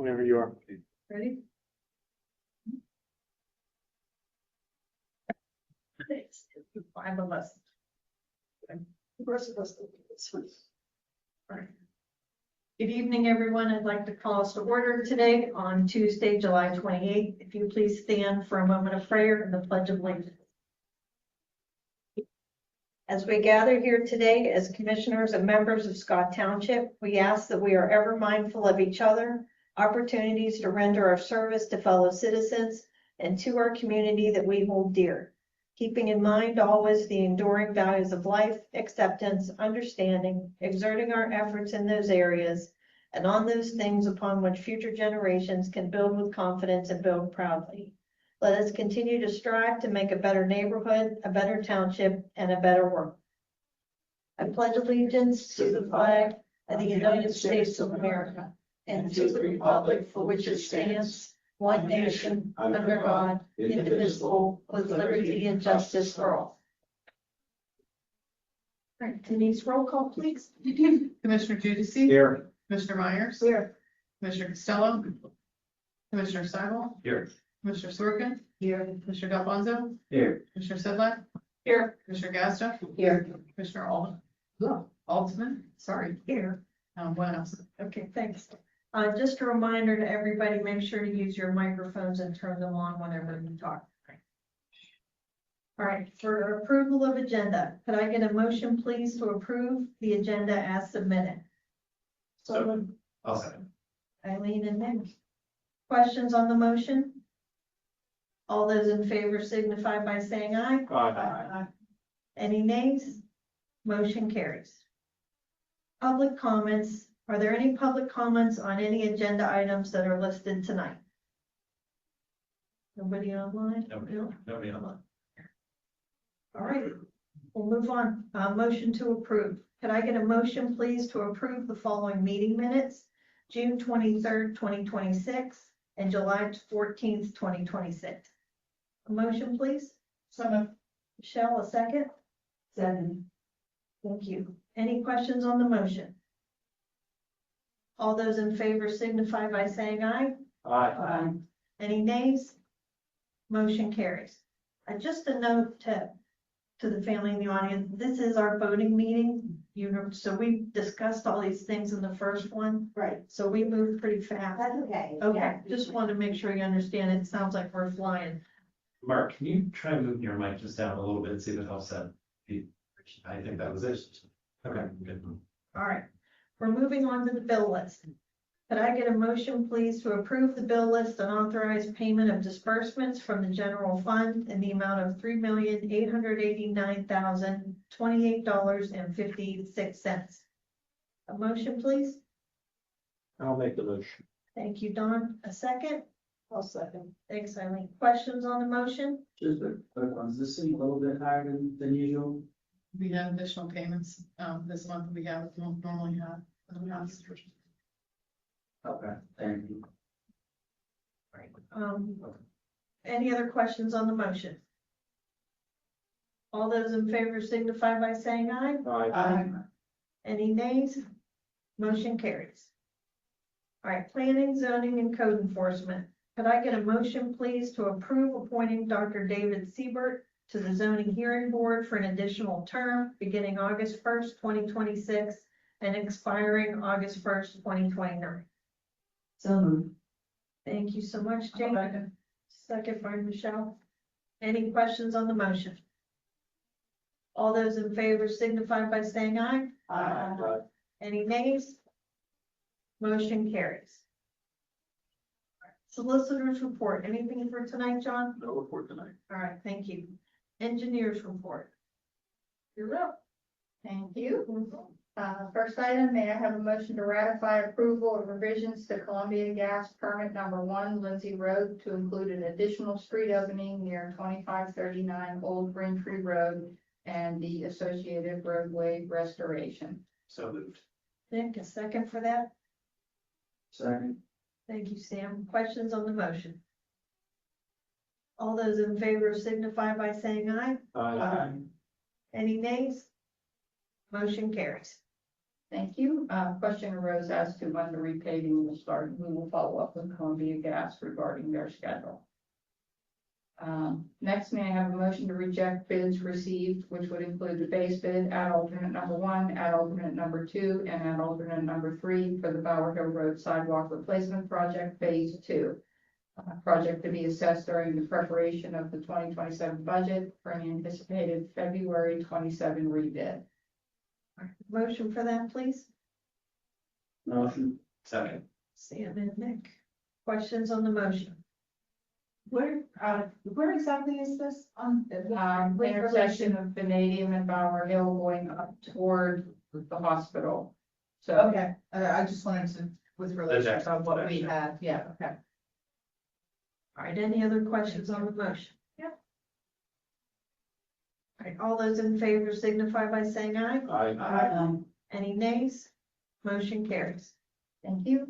Whenever you are. Ready? Thanks. 5 of us. The rest of us don't do this one. All right. Good evening, everyone. I'd like to call us to order today on Tuesday, July 28th. If you please stand for a moment of prayer and the Pledge of Allegiance. As we gather here today as commissioners and members of Scott Township, we ask that we are ever mindful of each other, opportunities to render our service to fellow citizens and to our community that we hold dear, keeping in mind always the enduring values of life, acceptance, understanding, exerting our efforts in those areas and on those things upon which future generations can build with confidence and build proudly. Let us continue to strive to make a better neighborhood, a better township, and a better world. I pledge allegiance to the flag of the United States of America and to the republic for which it stands, one nation, under God, indivisible, with liberty and justice for all. All right, Denise, roll call, please. Commissioner Judici. Here. Commissioner Myers. Here. Commissioner Costello. Commissioner Seibel. Here. Commissioner Sorkin. Here. Commissioner Delfonso. Here. Commissioner Sedlak. Here. Commissioner Gasta. Here. Commissioner Altman. Sorry. Here. What else? Okay, thanks. Just a reminder to everybody, make sure to use your microphones and turn them on whenever you talk. All right, for approval of agenda, could I get a motion, please, to approve the agenda as submitted? So, I'll second. Eileen and Nick. Questions on the motion? All those in favor signify by saying aye. Aye. Any nays? Motion carries. Public comments. Are there any public comments on any agenda items that are listed tonight? Nobody online? Nobody online. All right, we'll move on. Motion to approve. Could I get a motion, please, to approve the following meeting minutes? June 23rd, 2026 and July 14th, 2026. A motion, please? Michelle, a second? Second. Thank you. Any questions on the motion? All those in favor signify by saying aye. Aye. Any nays? Motion carries. Just a note to the family in the audience, this is our voting meeting. So we discussed all these things in the first one. Right, So we moved pretty fast. that's okay. Okay, Yeah. just want to make sure you understand. It sounds like we're flying. Mark, can you try and move your mic just down a little bit, see if it helps that? I think that was it. Okay, good. All right, we're moving on to the bill list. Could I get a motion, please, to approve the bill list and authorize payment of disbursements from the general fund in the amount of $3,889,028.56. A motion, please? I'll make the motion. Thank you, Don. A second? I'll second. Thanks, Eileen. Questions on the motion? Just a quick one, is this seem a little bit higher than usual? We had additional payments, this month we don't normally have. Okay, thank you. Any other questions on the motion? All those in favor signify by saying aye. Aye. Any nays? Motion carries. All right, planning, zoning, and code enforcement. Could I get a motion, please, to approve appointing Dr. David Siebert to the zoning hearing board for an additional term beginning August 1st, 2026 and expiring August 1st, 2029? So moved. Thank you so much, Jane. Second by Michelle. Any questions on the motion? All those in favor signify by saying aye. Aye. Any nays? Motion carries. Solicitors report. Anything for tonight, John? No report tonight. All right, thank you. Engineers report. You're up. Thank you. First item, may I have a motion to ratify approval of revisions to Columbia Gas Permit Number 1, Lindsay Road, to include an additional street opening near 2539 Old Braintree Road and the associated roadway restoration. So moved. Nick, a second for that. Second. Thank you, Sam. Questions on the motion? All those in favor signify by saying aye. Aye. Any nays? Motion carries. Thank you. Question arose as to when the repaving will start. We will follow up with Columbia Gas regarding their schedule. Next, may I have a motion to reject bids received, which would include the base bid at alternate number 1, at alternate number 2, and at alternate number 3 for the Bower Hill Road Sidewalk Replacement Project Phase 2. Project to be assessed during the preparation of the 2027 budget for an anticipated February 27 rebid. Motion for that, please. Motion. Second. Sam and Nick. Questions on the motion? Where exactly is this on? Intersection of Vanadium and Bower Hill going up toward the hospital. So, Okay, I just wanted to, with relation to what we had, yeah, okay. All right, any other questions on the motion? Yeah. All right, all those in favor signify by saying aye. Aye. Any nays? Motion carries. thank you.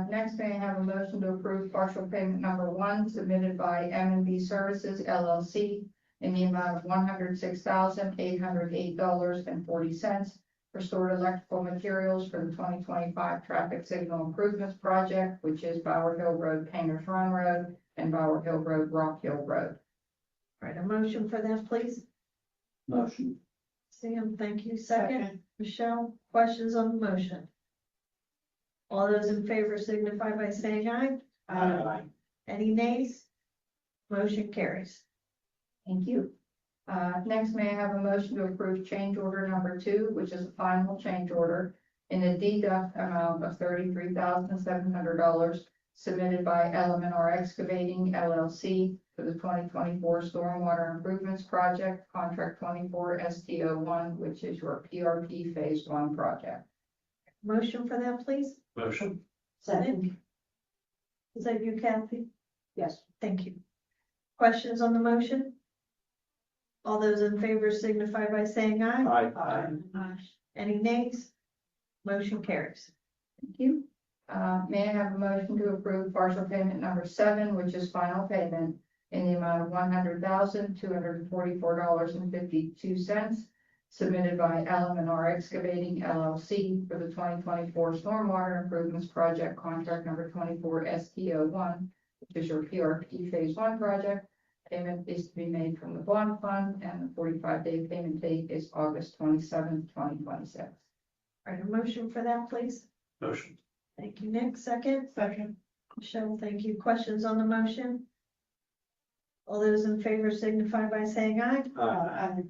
Next, may I have a motion to approve partial payment number 1 submitted by M&B Services LLC in the amount of $106,808.40 for stored electrical materials for the 2025 traffic signal improvements project, which is Bower Hill Road, Painters Run Road, and Bower Hill Road, Rock Hill Road. All right, a motion for that, please. Motion. Sam, thank you. Second, Michelle, questions on the motion? All those in favor signify by saying aye. Aye. Any nays? Motion carries. Thank you. Next, may I have a motion to approve change order number 2, which is a final change order in a deduct amount of $33,700 submitted by Elemenor Excavating LLC for the 2024 Stormwater Improvements Project, Contract 24 STO1, which is your PRP Phase 1 project. Motion for that, please. Motion. Second. Is that you, Kathy? Yes. Thank you. Questions on the motion? All those in favor signify by saying aye. Aye. Any nays? Motion carries. Thank you. May I have a motion to approve partial payment number 7, which is final payment in the amount of $100,244.52 submitted by Elemenor Excavating LLC for the 2024 Stormwater Improvements Project, contract number 24 STO1, which is your PRP Phase 1 project. Payment is to be made from the bond fund, and the 45-day payment date is August 27th, 2026. All right, a motion for that, please. Motion. Thank you, Nick. Second, Second. Michelle, thank you. Questions on the motion? All those in favor signify by saying aye. Aye.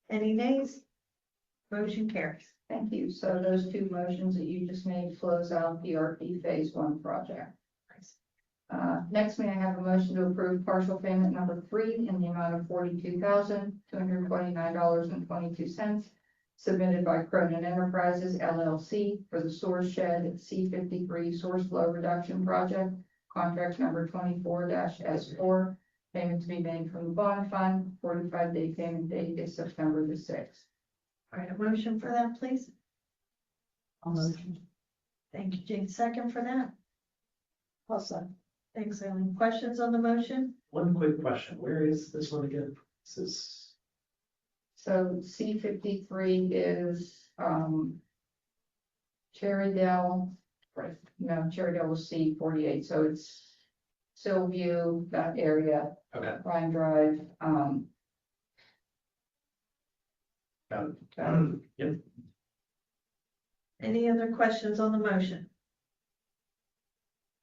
Any nays? Motion carries. Thank you. So those 2 motions that you just made close out PRP Phase 1 project. Next, may I have a motion to approve partial payment number 3 in the amount of $42,229.22 submitted by Cronin Enterprises LLC for the source shed at C53 source flow reduction project, contract number 24-S4. Payment to be made from the bond fund. 45-day payment date is September the 6th. All right, a motion for that, please. I'll motion. Thank you, Jane. Second for that. I'll second. Thanks, Ellen. Questions on the motion? One quick question. Where is this one again? This is, So C53 is, Cherrydale, right, no, Cherrydale was C48, so it's Sillview, that area, okay. Ryan Drive, Got it. Yep. Any other questions on the motion?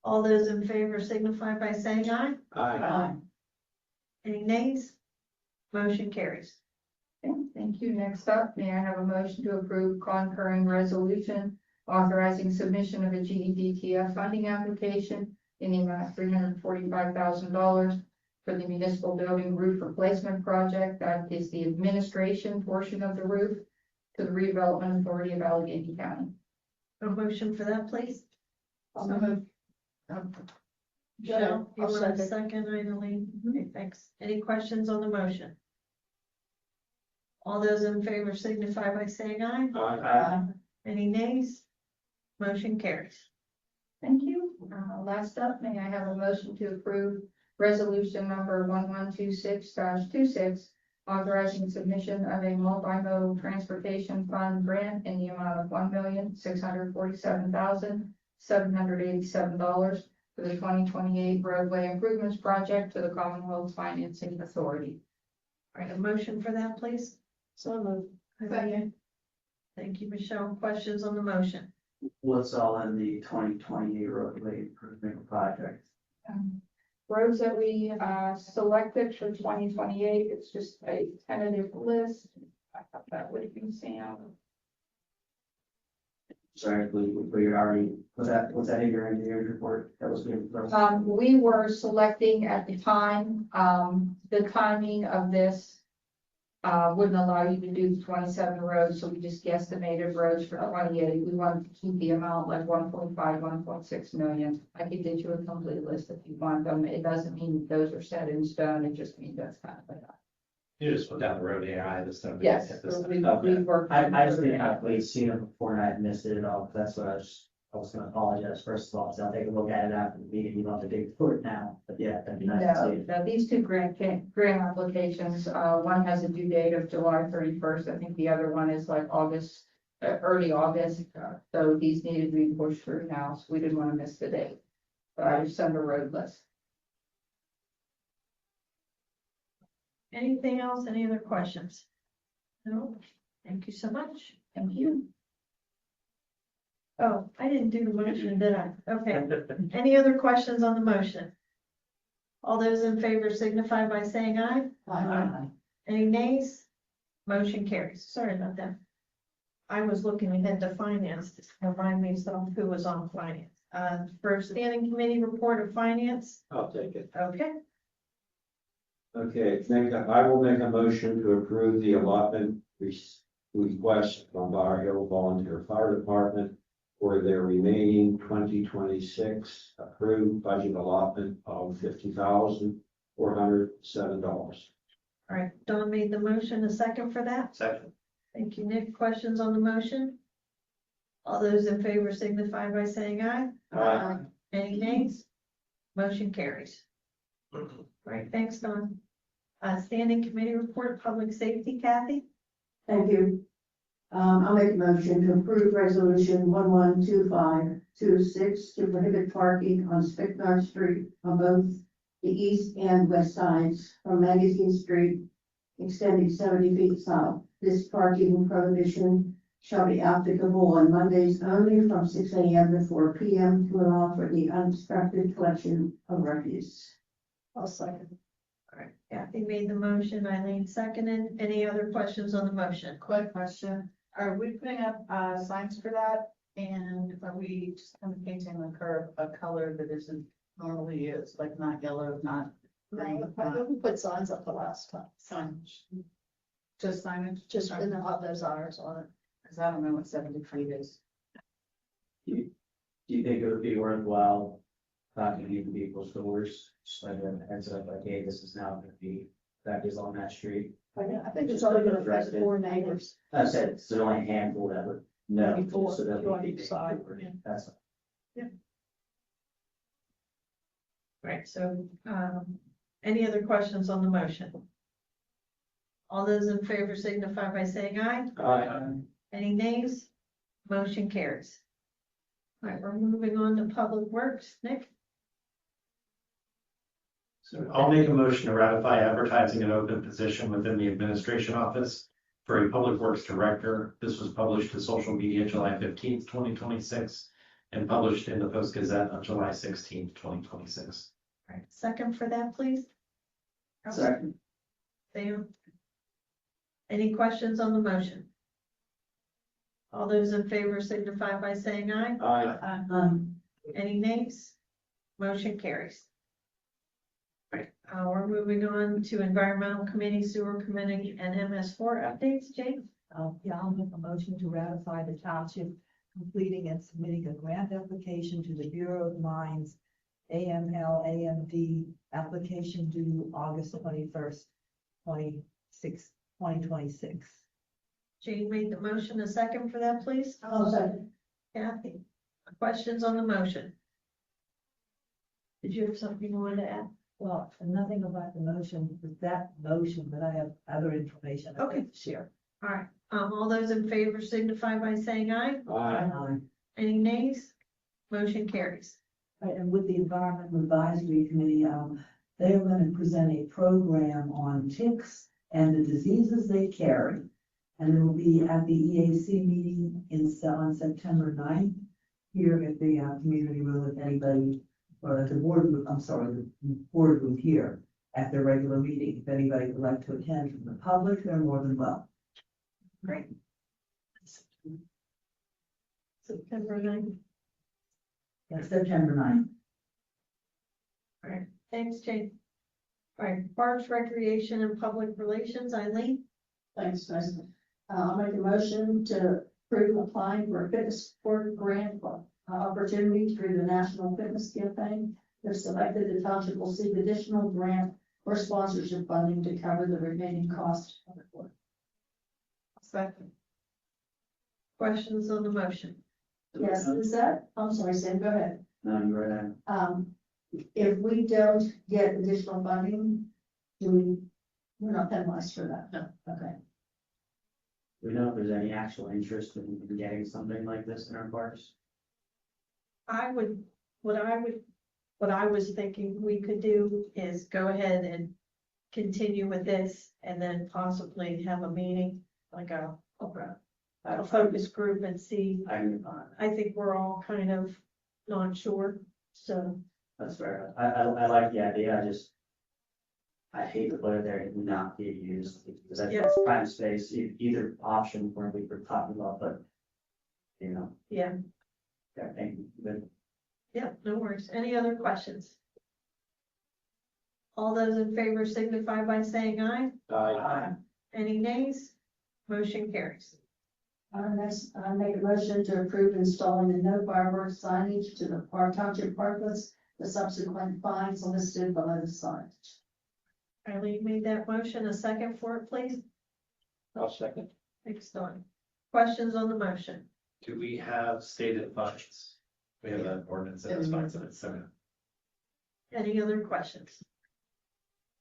All those in favor signify by saying aye. Aye. Any nays? Motion carries. Okay, thank you. Next up, may I have a motion to approve concurring resolution authorizing submission of a GEDTF funding application in the amount of $345,000 for the municipal building roof replacement project. That is the administration portion of the roof to the redevelopment authority of Allegheny County. A motion for that, please. I'll move. Michelle, you I'll want a second. second, Eileen? Okay, thanks. Any questions on the motion? All those in favor signify by saying aye. Aye. Any nays? Motion carries. Thank you. Last up, may I have a motion to approve resolution number 1126-26 authorizing submission of a multimodal transportation fund grant in the amount of $1,647,787 for the 2028 roadway improvements project to the Commonwealth Financing Authority. All right, a motion for that, please. So moved. Second. Thank you, Michelle. Questions on the motion? What's all in the 2028 roadway improvement project? Roads that we selected for 2028, it's just a tentative list. I thought that would be Sam. Sorry, we already, was that in your engineer's report? That was good. We were selecting at the time, the timing of this wouldn't allow you to do 27 roads, so we just guesstimated roads for 28. We wanted to keep the amount like 1.5, 1.6 million. I could get you a complete list if you want them. It doesn't mean those are set in stone. It just means that's kind of like that. You just put down the road AI, this stuff. Yes, This stuff. we Okay. worked. I just didn't have seen it before and I had missed it at all. That's what I was gonna apologize first of all. So I'll take a look at it after the meeting. You don't have to dig for it now, but yeah, that'd be nice to see. No, these two grant applications, one has a due date of July 31st. I think the other one is like August, early August. So these needed to be pushed through now, so we didn't want to miss the date. But I just sent a road list. Anything else? Any other questions? No? Thank you so much. Thank you. Oh, I didn't do the motion, did I? Okay. Any other questions on the motion? All those in favor signify by saying aye. Aye. Any nays? Motion carries. Sorry about that. I was looking ahead to finance to remind me of who was on finance. For standing committee report of finance. I'll take it. Okay. Okay, I will make a motion to approve the allotment request from Bar Hill Volunteer Fire Department for their remaining 2026 approved budget allotment of $50,407. All right. Don made the motion. A second for that. Second. Thank you, Nick. Questions on the motion? All those in favor signify by saying aye. Aye. Any nays? Motion carries. Right, thanks, Don. Standing committee report, public safety, Kathy? Thank you. I'll make a motion to approve resolution 112526 to prohibit parking on Spicknard Street on both the east and west sides from Magazine Street, extending 70 feet south. This parking prohibition shall be applicable on Mondays only from 6 a.m. to 4 p.m. to allow for the unobstructed collection of refuse. I'll second. All right, Kathy made the motion, Eileen seconded. Any other questions on the motion? Quick question, are we putting up, signs for that? And are we just kind of painting the curb a color that isn't normally used, like not yellow, not green? We put signs up the last time, Signage. Just signage? just in those hours on it. Cause I don't know what 70 feet is. Do you think it would be worthwhile talking to the people stores, just like a heads up, like, hey, this is now gonna be, that is on that street? I think it's only gonna affect 4 neighbors. I said, it's there's only a handful that would know. Maybe 4, so that 2 on would be each side. That's Right, so, any other questions on the motion? All those in favor signify by saying aye. Aye. Any nays? Motion carries. All right, we're moving on to public works. Nick? So I'll make a motion to ratify advertising an open position within the administration office for a public works director. This was published to social media July 15th, 2026, and published in the Post Gazette on July 16th, 2026. All right, second for that, please. Second. Sam? Any questions on the motion? All those in favor signify by saying aye. Aye. Any nays? Motion carries. Right, we're moving on to environmental committee, sewer committee, and MS4 updates. Jane? Yeah, I'll make a motion to ratify the township completing and submitting a grant application to the Bureau of Mines AMD application due August 21st, 2026. Jane made the motion. A second for that, please. I'll second. Kathy? Questions on the motion? Did you have something you wanted to add? Well, nothing about the motion, with that motion, but I have other information I'd like to share. All right, all those in favor signify by saying aye. Aye. Any nays? Motion carries. Right, and with the Environmental Advisory Committee, they're going to present a program on ticks and the diseases they carry. And it will be at the EAC meeting on September 9th, here at the community room, if anybody, or at the boardroom, the boardroom here at their regular meeting. If anybody would like to attend from the public, they're more than welcome. Great. September 9th. That's September 9th. All right, thanks, Jane. All right, Parks, Recreation, and Public Relations, Eileen. Thanks, President. I'll make a motion to approve applying for a fitness support grant opportunity through the National Fitness Campaign. If selected, the township will seek additional grant or sponsorship funding to cover the remaining cost of the course. Second. Questions on the motion? Yes, is that, I'm sorry, Sam, go ahead. No, you're right. If we don't get additional funding, we're not penalized for that? No. Okay. Do we know if there's any actual interest in getting something like this in our parks? What I was thinking we could do is go ahead and continue with this and then possibly have a meeting, like a focus group and see. I think we're all kind of not sure, so. That's fair. I like the idea. I hate to put it there and not be used because that's Yes. prime space, either option where we were talking about, but you know. Yeah. I think that Yeah, no worries. Any other questions? All those in favor signify by saying aye. Aye. Any nays? Motion carries. Next, I make a motion to approve installing the no fireworks signage to the Township parklets. The subsequent fines listed below the sign. Eileen made that motion. A second for it, please. I'll second. Thanks, Dawn. Questions on the motion? Do we have stated fines? We have an ordinance that has fines in it, so. Any other questions?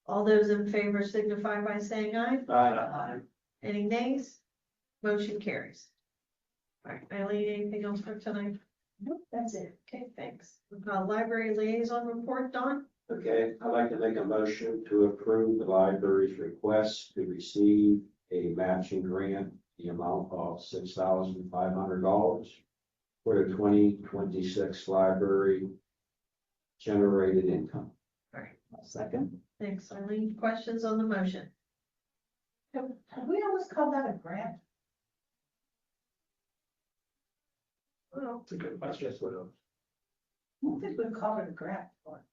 All those in favor signify by saying aye. Aye. Any nays? Motion carries. All right, Eileen, anything else for tonight? Nope, that's it. Okay, thanks. Library liaison report, Dawn? Okay, I'd like to make a motion to approve the library's request to receive a matching grant, the amount of $6,500 for the 2026 library generated income. All right, Second. thanks, Eileen. Questions on the motion? Have we always called that a grant? Well, It's a good question. I don't think we've called it a grant before.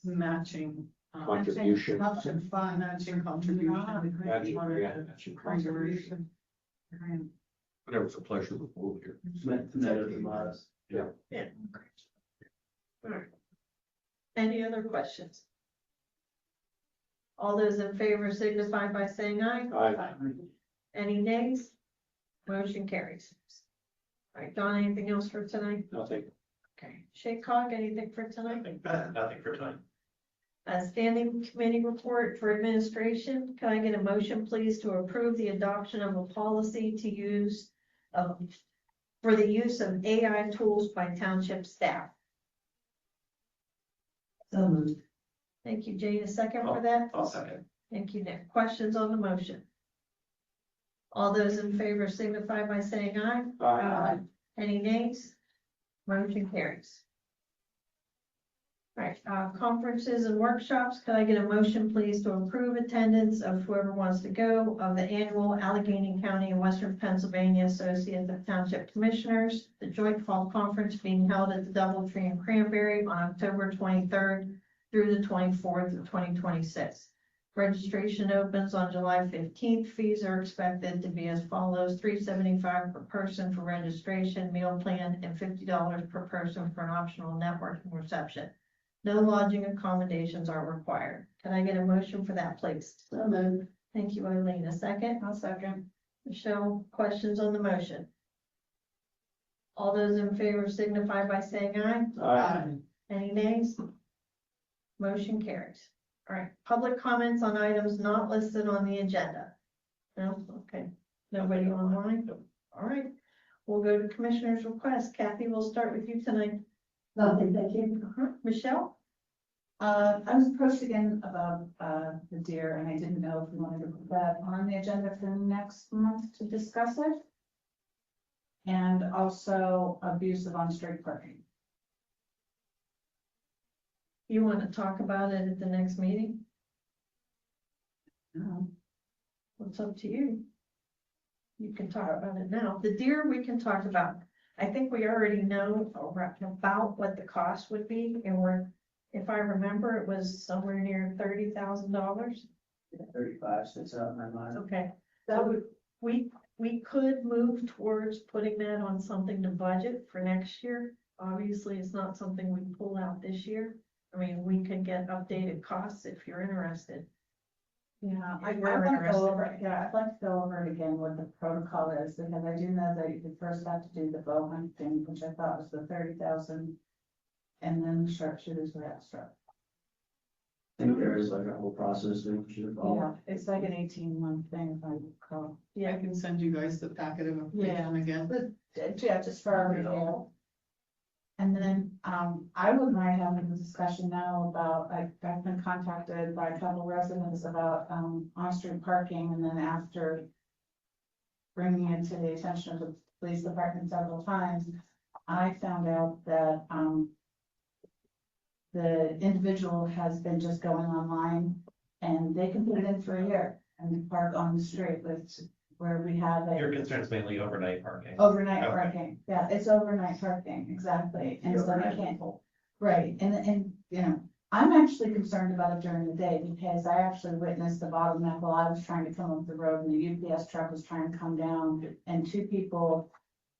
Matching. Contribution. Matching fund, Matching contribution. Matching grant, matching contribution. Whatever, it's a pleasure to be here. Better than modest. yeah. Okay. All right. Any other questions? All those in favor signify by saying aye. Aye. Any nays? Motion carries. All right, Don, anything else for tonight? Nothing. Okay. Shaycog, anything for tonight? Nothing for tonight. Standing committee report for administration. Can I get a motion, please, to approve the adoption of a policy to use for the use of AI tools by township staff? So moved. Thank you, Jane. A second for that? I'll second. Thank you, Nick. Questions on the motion? All those in favor signify by saying aye. Aye. Any nays? Motion carries. All right, conferences and workshops. Could I get a motion, please, to approve attendance of whoever wants to go of the annual Allegheny County and Western Pennsylvania Association of Township Commissioners, the joint fall conference being held at the Doubletree in Cranberry on October 23rd through the 24th of 2026. Registration opens on July 15th. Fees are expected to be as follows: $375 per person for registration, meal plan, and $50 per person for an optional networking reception. No lodging accommodations are required. Can I get a motion for that, please? So moved. Thank you, Eileen. A second? I'll second. Michelle, questions on the motion? All those in favor signify by saying aye. Aye. Any nays? Motion carries. All right, public comments on items not listed on the agenda. No, okay, nobody online? All right, we'll go to commissioner's request. Kathy, we'll start with you tonight. Nothing, thank you. Michelle? I was approached again about, the deer, and I didn't know if we wanted to put that on the agenda for next month to discuss it. And also abuse of on-street parking. You want to talk about it at the next meeting? It's up to you. You can talk about it now. The deer we can talk about. I think we already know about what the cost would be, and if I remember, it was somewhere near $30,000. 35 sits out in my mind. Okay, that would, we could move towards putting that on something to budget for next year. Obviously, it's not something we pull out this year. I mean, we could get updated costs if you're interested. Yeah, If I'd we're like to interested. go over, yeah, I'd like to go over it again what the protocol is, because I do know that you first have to do the bow hunt thing, which I thought was the 30,000. And then the sharpshooters were extra. I think there is like a whole process that we should follow. Yeah, it's like an 18-month thing, if I recall. I can send you guys the packet of information again. But, yeah, just for our review. And then, I would like having a discussion now about, I've been contacted by a couple residents about, on-street parking, and then after bringing it to the attention of the police department several times, I found out that, the individual has been just going online, and they can put it in for a year and park on the street with, where we have Your it. concern's mainly overnight parking. Overnight Okay. parking, yeah, it's overnight parking, exactly, and so they can't, right, and, you know, I'm actually concerned about it during the day, because I actually witnessed the bottleneck while I was trying to come up the road, and the UPS truck was trying to come down, and two people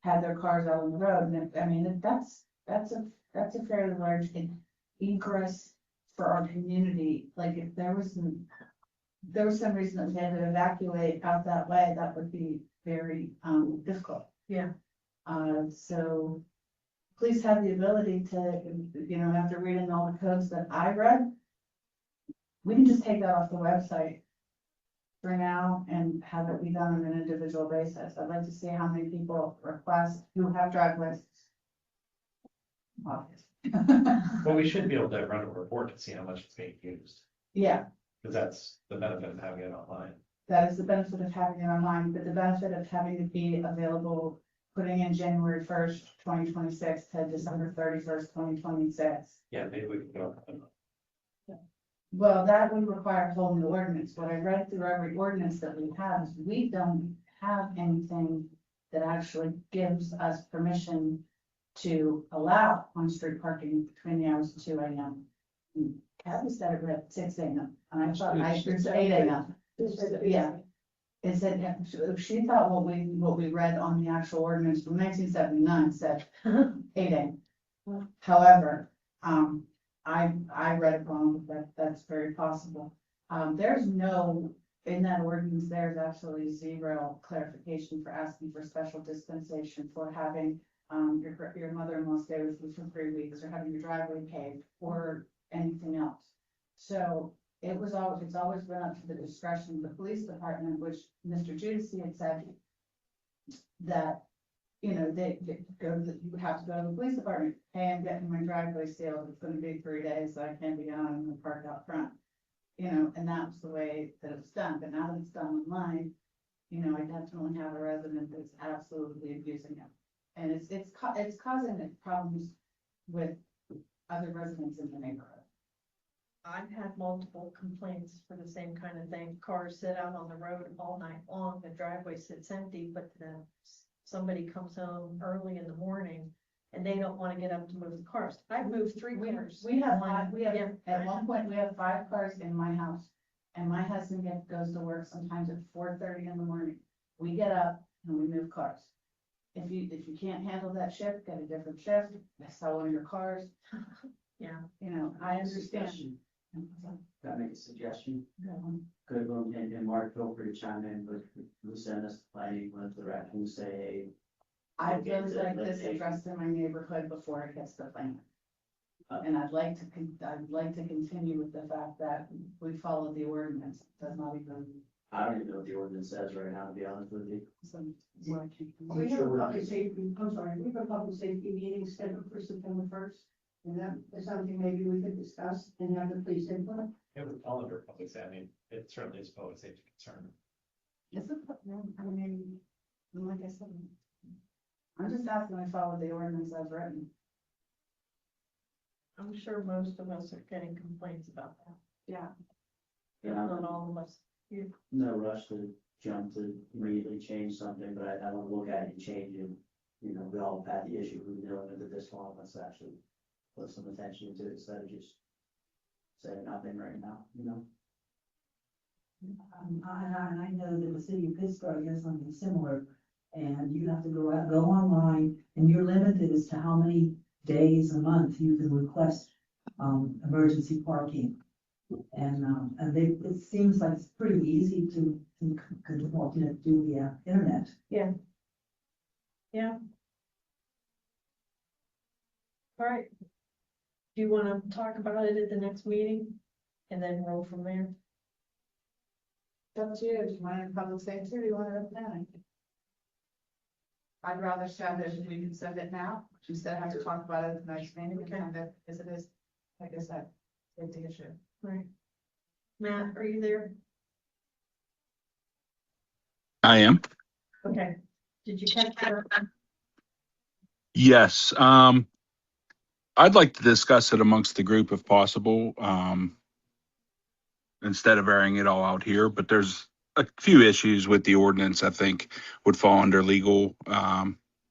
had their cars out on the road, and I mean, that's a fairly large egress for our community. Like, if there was some reason that we had to evacuate out that way, that would be very difficult. Yeah. So please have the ability to, you know, after reading all the codes that I read, we can just take that off the website for now and have it be done on an individual basis. I'd like to see how many people request who have driveways. Obvious. Well, we should be able to run a report to see how much it's being used, Yeah, because that's the benefit of having it online. that is the benefit of having it online, but the benefit of having it be available, putting in January 1st, 2026 to December 31st, 2026. Yeah, maybe we can go. Well, that would require a whole new ordinance. What I read through every ordinance that we have is we don't have anything that actually gives us permission to allow on-street parking between the hours of 2 a.m. Kathy said it read 6 a.m. and I thought I heard 8 a.m. Yeah. It said, yeah, she thought what we read on the actual ordinance from 1979 said 8 a.m. However, I read it wrong, but that's very possible. There's no, in that ordinance, there's absolutely zero clarification for asking for special dispensation for having your mother-in-law stay with you for 3 weeks, or having your driveway paved, or anything else. So it's always been up to the discretion of the police department, which Mr. Judici had said that, you know, you have to go to the police department. Hey, I'm getting my driveway sealed. It's gonna be 3 days, so I can't be gone. I'm gonna park out front. You know, and that was the way that it was done. But now that it's done online, you know, I definitely have a resident that's absolutely abusing it. And it's causing problems with other residents in the neighborhood. I've had multiple complaints for the same kind of thing. Cars sit out on the road all night long, the driveway sits empty, but then somebody comes home early in the morning and they don't want to get up to move the cars. I've moved 3 cars. At one point, we have 5 cars in my house, and my husband goes to work sometimes at 4:30 in the morning. We get up and we move cars. If you can't handle that shift, get a different shift, sell one of your cars. Yeah. You know, I understand. Suggestion. Can I make a suggestion? Good one. Good one, and Mark, feel free to chime in, but who send us the planning, let the rec, who say, hey, I'd really like this addressed in my neighborhood before it gets the plan. And I'd like to continue with the fact that we followed the ordinance, does not even. I don't even know what the ordinance says right now, to be honest with you. We have a public safety, I'm sorry, we have a public safety meeting scheduled for September 1st. And that is something maybe we could discuss and have the police input. It would fall under public safety. I mean, it certainly is public safety concern. Is it, I mean, like I said, I'm just asking I follow the ordinance as written. I'm sure most of us are getting complaints about that. Yeah. Yeah, Not all of us. no rush to jump to immediately change something, but I don't look at it and change it. You know, we all have had the issue, we've been dealing with it this long, let's actually put some attention into it instead of just saying nothing right now, you know? And I know that the city of Pittsburgh has something similar, and you have to go online, and you're limited as to how many days a month you can request, emergency parking. And it seems like it's pretty easy to do the internet. Yeah. All right. Do you want to talk about it at the next meeting and then roll from there? Up to you, do you want it public safety or do you want it up now? I'd rather send it, we can send it now, instead of have to talk about it at the next meeting, we can send it as it is, like I said, safety issue. Right. Matt, are you there? I am. Okay. Did you catch that? Yes. I'd like to discuss it amongst the group if possible, instead of airing it all out here. But there's a few issues with the ordinance I think would fall under legal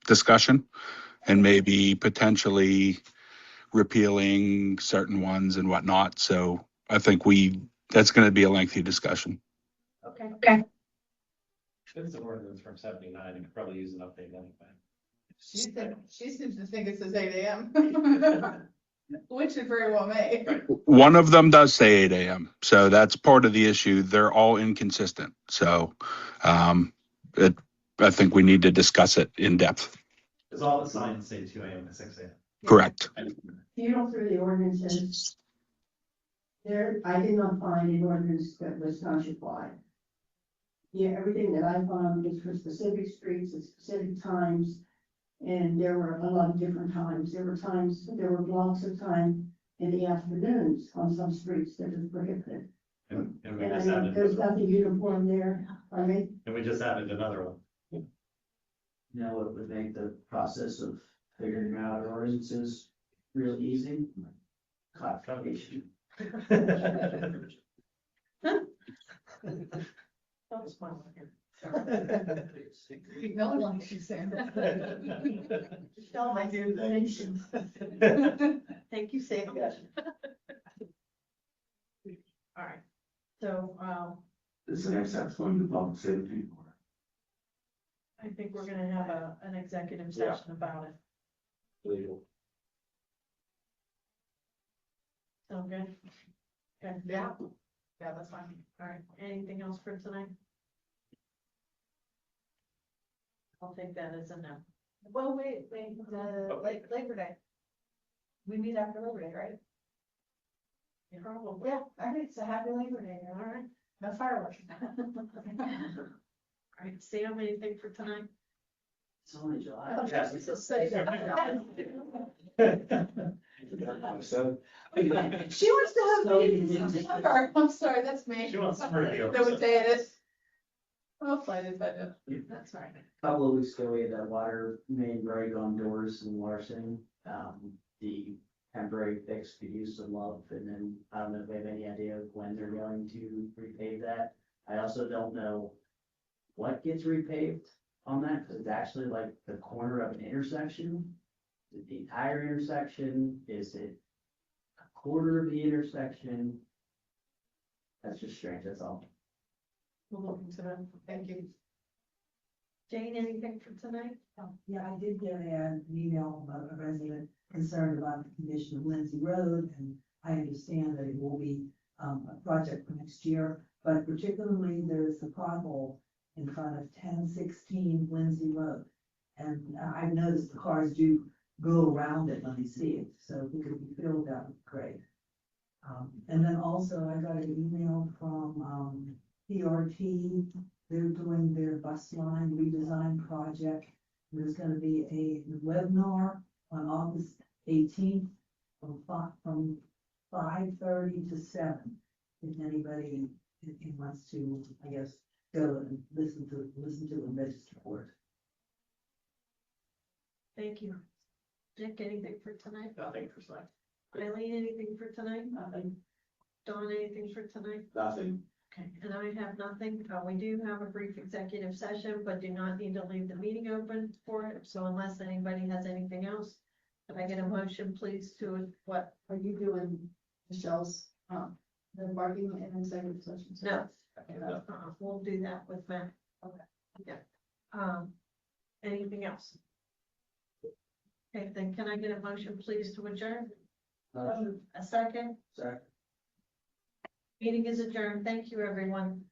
discussion, and maybe potentially repealing certain ones and whatnot. So I think that's going to be a lengthy discussion. Okay. It's an ordinance from 79, and could probably use an update anyway. She seems to think it says 8 a.m. Which it very well may. One of them does say 8 a.m. So that's part of the issue. They're all inconsistent. So I think we need to discuss it in depth. Does all the signs say 2 a.m. to 6 a.m.? Correct. If you go through the ordinances, I did not find an ordinance that was township wide. Yeah, everything that I found was for specific streets at specific times, and there were a lot of different times. There were blocks of time in the afternoons on some streets that was prohibited. And we And just added there's another one. nothing uniform there, I mean, And we just added another one. You know, what would make the process of figuring out ordinances real easy? Codification. That was fun. No one she's saying. Tell my dear nation. Thank you, Sam. All right. So, This is the next step, going to public safety. I think we're gonna have an executive session about it. Legal. Sound good? Okay. Yeah, that's fine. All right. Anything else for tonight? I'll take that as a no. Well, wait, Labor Day. We meet after Labor Day, right? Probably. Yeah, all right, so happy Labor Day, all right, no fireworks. All right, Sam, anything for tonight? It's only July. Yes, it's a say So, She wants to have meetings in December. I'm sorry, that's me. She wants to review. Know what day it is? I'll find it, but that's all right. A couple of weeks ago, we had that water main break on Doors and Larson. The temporary fix could use some love, and then I don't know if they have any idea of when they're going to repave that. I also don't know what gets repaved on that, because it's actually like the corner of an intersection. Is it the entire intersection? Is it a quarter of the intersection? That's just strange, that's all. We'll look into that. Thank you. Jane, anything for tonight? Yeah, I did get an email about a resident concerned about the condition of Lindsay Road, and I understand that it will be a project for next year, but particularly there's a pothole in front of 1016 Lindsay Road. And I've noticed the cars do go around it when they see it. So if it could be filled, that would be great. And then also I got an email from, PRT. They're doing their bus line redesign project. There's gonna be a webinar on August 18th from 5:30 to 7. If anybody wants to, I guess, go and listen to and register for it. Thank you. Dick, anything for tonight? Nothing for select. Eileen, anything for tonight? Nothing. Dawn, anything for tonight? Nothing. Okay, and I have nothing. We do have a brief executive session, but do not need to leave the meeting open for it. So unless anybody has anything else, can I get a motion, please, to what? Are you doing Michelle's, the bargaining and executive sessions? No. Okay. We'll do that with Matt. Okay. Yeah. Anything else? Okay, then can I get a motion, please, to adjourn? A second? Second. Meeting is adjourned. Thank you, everyone.